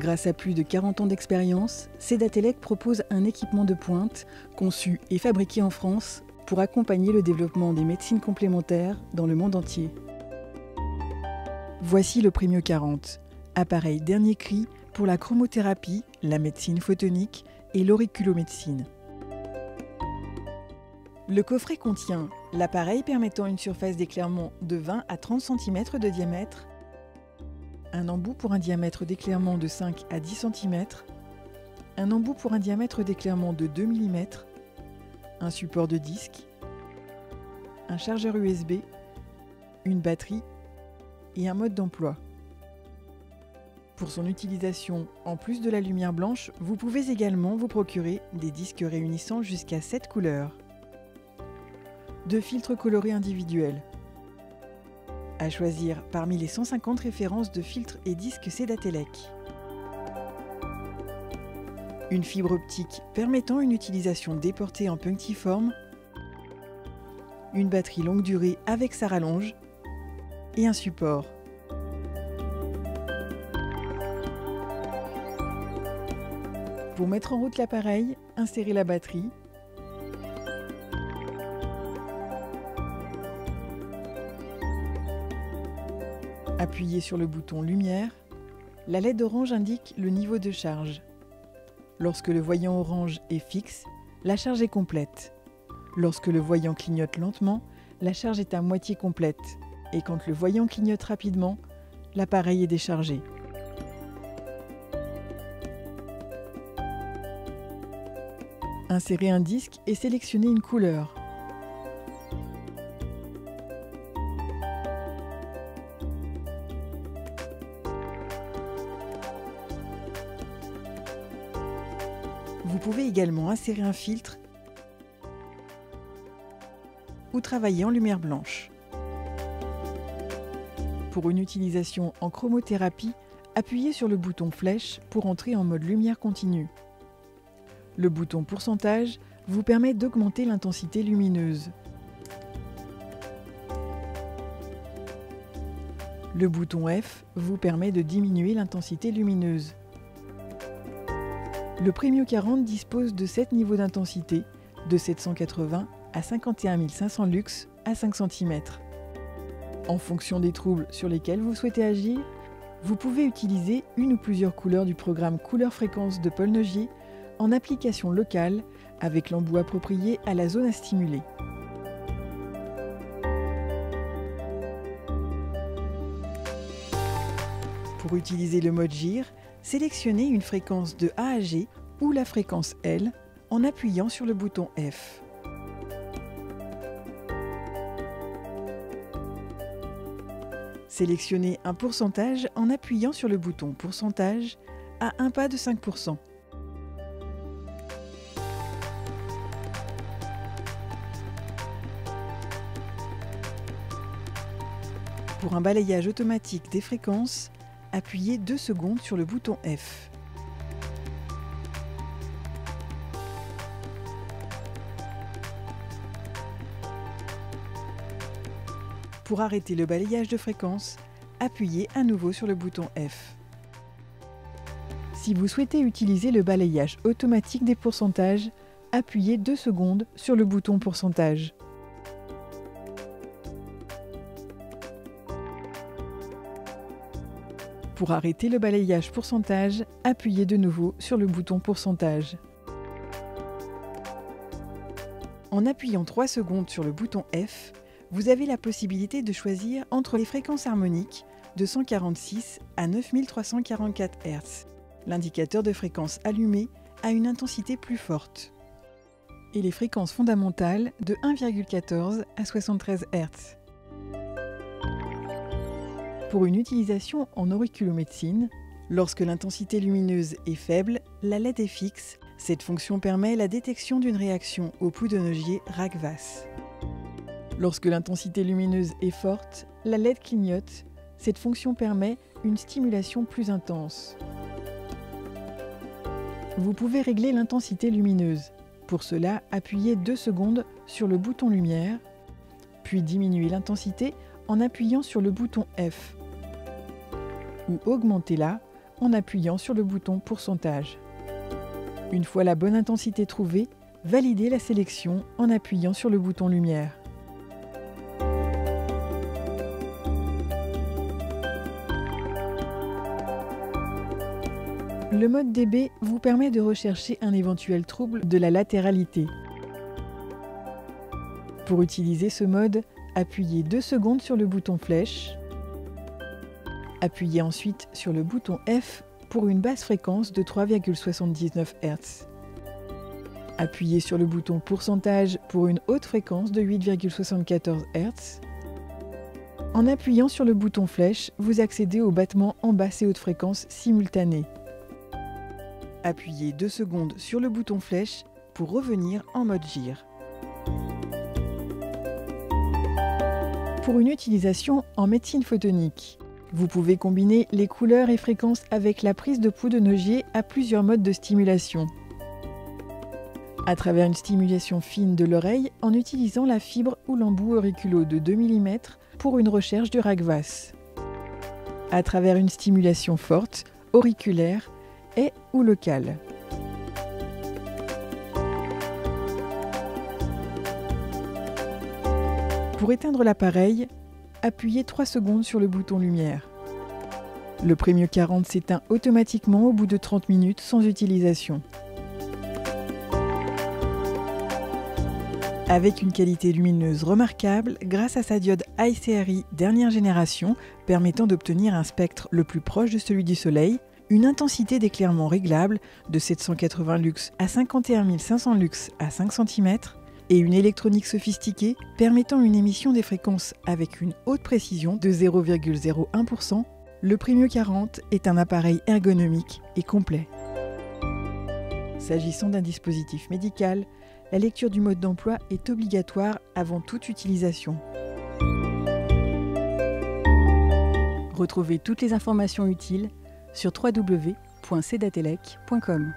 Grâce à plus de 40 ans d'expérience, Cedatelec propose un équipement de pointe conçu et fabriqué en France pour accompagner le développement des médecines complémentaires dans le monde entier. Voici le Premio 40, appareil dernier cri pour la chromothérapie, la médecine photonique et l'auriculomédecine. Le coffret contient l'appareil permettant une surface d'éclairement de 20 à 30 cm de diamètre, un embout pour un diamètre d'éclairement de 5 à 10 cm, un embout pour un diamètre d'éclairement de 2 mm, un support de disque, un chargeur USB, une batterie et un mode d'emploi. Pour son utilisation, en plus de la lumière blanche, vous pouvez également vous procurer des disques réunissant jusqu'à 7 couleurs. 2 filtres colorés individuels. À choisir parmi les 150 références de filtres et disques Cedatelec. Une fibre optique permettant une utilisation déportée en punctiforme. Une batterie longue durée avec sa rallonge. Et un support. Pour mettre en route l'appareil, insérez la batterie. Appuyez sur le bouton lumière. La LED orange indique le niveau de charge. Lorsque le voyant orange est fixe, la charge est complète. Lorsque le voyant clignote lentement, la charge est à moitié complète. Et quand le voyant clignote rapidement, l'appareil est déchargé. Insérez un disque et sélectionnez une couleur. Vous pouvez également insérer un filtre ou travailler en lumière blanche. Pour une utilisation en chromothérapie, appuyez sur le bouton flèche pour entrer en mode lumière continue. Le bouton pourcentage vous permet d'augmenter l'intensité lumineuse. Le bouton F vous permet de diminuer l'intensité lumineuse. Le Premio 40 dispose de 7 niveaux d'intensité, de 780 à 51 500 lux à 5 cm. En fonction des troubles sur lesquels vous souhaitez agir, vous pouvez utiliser une ou plusieurs couleurs du programme Couleur-Fréquence de Paul Nogier en application locale avec l'embout approprié à la zone à stimuler. Pour utiliser le mode gire, sélectionnez une fréquence de A à G ou la fréquence L en appuyant sur le bouton F. Sélectionnez un pourcentage en appuyant sur le bouton pourcentage à un pas de 5%. Pour un balayage automatique des fréquences, appuyez 2 secondes sur le bouton F. Pour arrêter le balayage de fréquences, appuyez à nouveau sur le bouton F. Si vous souhaitez utiliser le balayage automatique des pourcentages, appuyez 2 secondes sur le bouton pourcentage. Pour arrêter le balayage pourcentage, appuyez de nouveau sur le bouton pourcentage. En appuyant 3 secondes sur le bouton F, vous avez la possibilité de choisir entre les fréquences harmoniques de 146 à 9344 Hz. L'indicateur de fréquence allumé a une intensité plus forte. Et les fréquences fondamentales de 1,14 à 73 Hz. Pour une utilisation en auriculomédecine, lorsque l'intensité lumineuse est faible, la LED est fixe. Cette fonction permet la détection d'une réaction au pouls de Nogier Ragvass. Lorsque l'intensité lumineuse est forte, la LED clignote. Cette fonction permet une stimulation plus intense. Vous pouvez régler l'intensité lumineuse. Pour cela, appuyez 2 secondes sur le bouton lumière, puis diminuez l'intensité en appuyant sur le bouton F. Ou augmentez-la en appuyant sur le bouton pourcentage. Une fois la bonne intensité trouvée, validez la sélection en appuyant sur le bouton lumière. Le mode DB vous permet de rechercher un éventuel trouble de la latéralité. Pour utiliser ce mode, appuyez 2 secondes sur le bouton flèche. Appuyez ensuite sur le bouton F pour une basse fréquence de 3,79 Hz. Appuyez sur le bouton pourcentage pour une haute fréquence de 8,74 Hz. En appuyant sur le bouton flèche, vous accédez au battement en basse et haute fréquence simultané. Appuyez 2 secondes sur le bouton flèche pour revenir en mode gire. Pour une utilisation en médecine photonique, vous pouvez combiner les couleurs et fréquences avec la prise de pouls de Nogier à plusieurs modes de stimulation. À travers une stimulation fine de l'oreille en utilisant la fibre ou l'embout auriculo de 2 mm pour une recherche du Ragvas. À travers une stimulation forte, auriculaire et ou locale. Pour éteindre l'appareil, appuyez 3 secondes sur le bouton lumière. Le Premium 40 s'éteint automatiquement au bout de 30 minutes sans utilisation. Avec une qualité lumineuse remarquable grâce à sa diode iCRI dernière génération permettant d'obtenir un spectre le plus proche de celui du Soleil, une intensité d'éclairement réglable de 780 lux à 51 500 lux à 5 cm et une électronique sophistiquée permettant une émission des fréquences avec une haute précision de 0,01%, le Premium 40 est un appareil ergonomique et complet. S'agissant d'un dispositif médical, la lecture du mode d'emploi est obligatoire avant toute utilisation. Retrouvez toutes les informations utiles sur www.cdatelec.com.